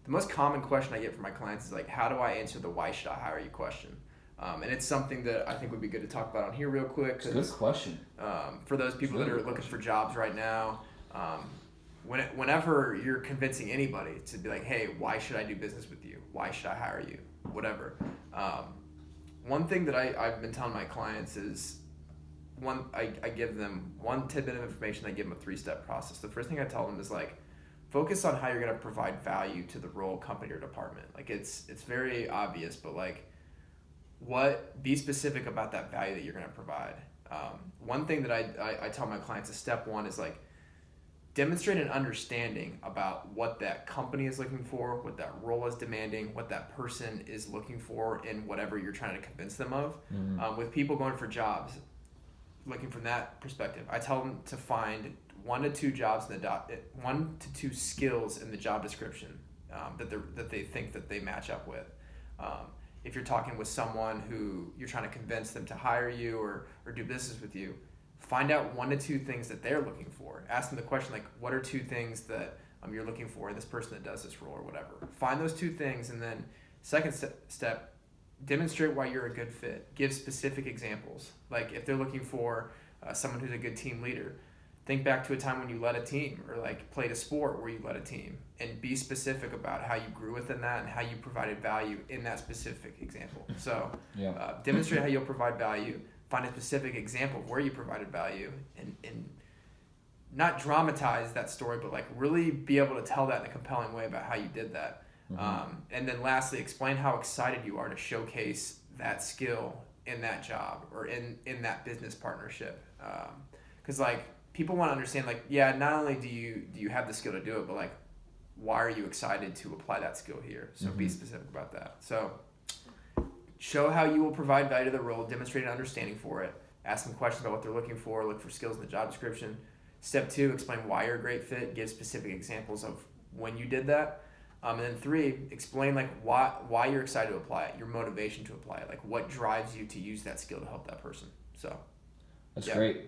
the most common question I get from my clients is like, how do I answer the why should I hire you question? And it's something that I think would be good to talk about on here real quick. It's a good question. For those people that are looking for jobs right now, whenever you're convincing anybody to be like, hey, why should I do business with you? Why should I hire you? Whatever. One thing that I've been telling my clients is I give them one tidbit of information. I give them a 3-step process. The first thing I tell them is like, focus on how you're going to provide value to the role, company, or department. Like it's very obvious, but like, be specific about that value that you're going to provide. One thing that I tell my clients is step one is like, demonstrate an understanding about what that company is looking for, what that role is demanding, what that person is looking for in whatever you're trying to convince them of. With people going for jobs, looking from that perspective, I tell them to find 1 to 2 jobs in the 1 to 2 skills in the job description that they think that they match up with. If you're talking with someone who you're trying to convince them to hire you or do business with you, find out 1 to 2 things that they're looking for. Ask them the question like, what are 2 things that you're looking for in this person that does this role or whatever. Find those 2 things, and then second step, demonstrate why you're a good fit. Give specific examples. Like if they're looking for someone who's a good team leader, think back to a time when you led a team or like played a sport where you led a team, and be specific about how you grew within that and how you provided value in that specific example. So demonstrate how you'll provide value. Find a specific example of where you provided value, and not dramatize that story, but like really be able to tell that in a compelling way about how you did that. And then lastly, explain how excited you are to showcase that skill in that job or in that business partnership. Because like people want to understand, like, yeah, not only do you have the skill to do it, but like, why are you excited to apply that skill here? So be specific about that. So show how you will provide value to the role, demonstrate an understanding for it, ask them questions about what they're looking for, look for skills in the job description. Step 2, explain why you're a great fit, give specific examples of when you did that. And then 3, explain like why you're excited to apply it, your motivation to apply it, like what drives you to use that skill to help that person. So that's great.